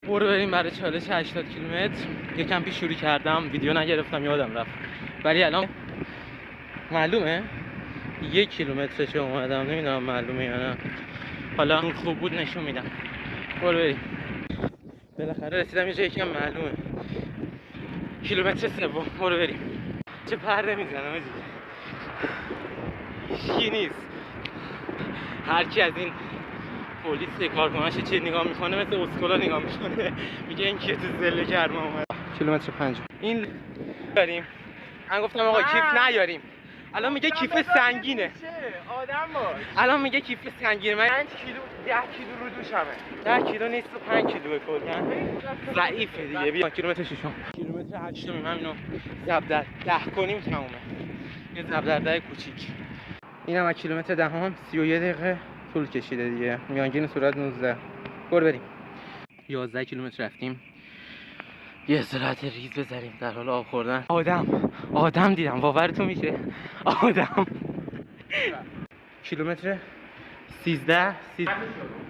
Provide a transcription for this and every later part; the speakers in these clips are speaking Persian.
برو بریم برای چالش 80 کیلومتر. یکم پیش شروع کردم، ویدیو نگرفتم یادم رفت، ولی الان معلومه 1 کیلومترش اومدم. نمیدونم معلومه یا نه، حالا نور خوب بود نشون میدم. برو بریم. بالاخره رسیدم یه جایی که معلومه. کیلومتر سوم. برو بریم. چه پرده میزنم آجی، هیچکی نیست. هر کی از این پلیس کارکناش چه نگاه میکنه مثل اسکولا نگاه میکنه، میگه این کی تو زله گرما اومد. کیلومتر 5 این داریم. من گفتم آقا کیف نیاریم. الان میگه کیف سنگینه. آدم باش. الان میگه کیف سنگینه. من 5 کیلو 10 کیلو رو دوشمه. 10 کیلو نیست و 5 کیلو کلا. ضعیفه دیگه. بیا کیلومتر 6. کیلومتر 8 همینو ضرب در 10 کنیم تمومه. یه ضرب در 10 کوچیک. اینم از کیلومتر 10 31 دقیقه طول کشیده دیگه. میانگین صورت 19. برو بریم. 11 کیلومتر رفتیم. یه استراحت ریز بزنیم در حال آب خوردن. آدم دیدم، باورتون میشه؟ آدم. کیلومتر 13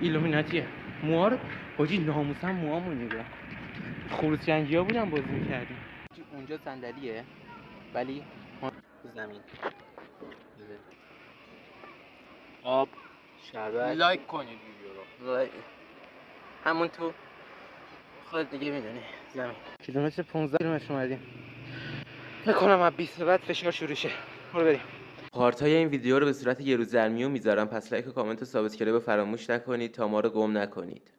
ایلومیناتیه. موها رو حاجی ناموسم موهامو نگاه. خروسجنگی ها بودن بازی میکردیم. اونجا صندلیه ولی زمین. آب شربت. لایک کنید ویدیو رو. همون تو خودت دیگه میدونی. زمین. کیلومتر 15 کیلومتر اومدیم. فکر کنم از 20 بعد فشار شروع شه. برو بریم. پارتای این ویدیو رو به صورت یه روز در میون میذارم، پس لایک و کامنت و سابسکرایب رو فراموش نکنید تا ما رو گم نکنید.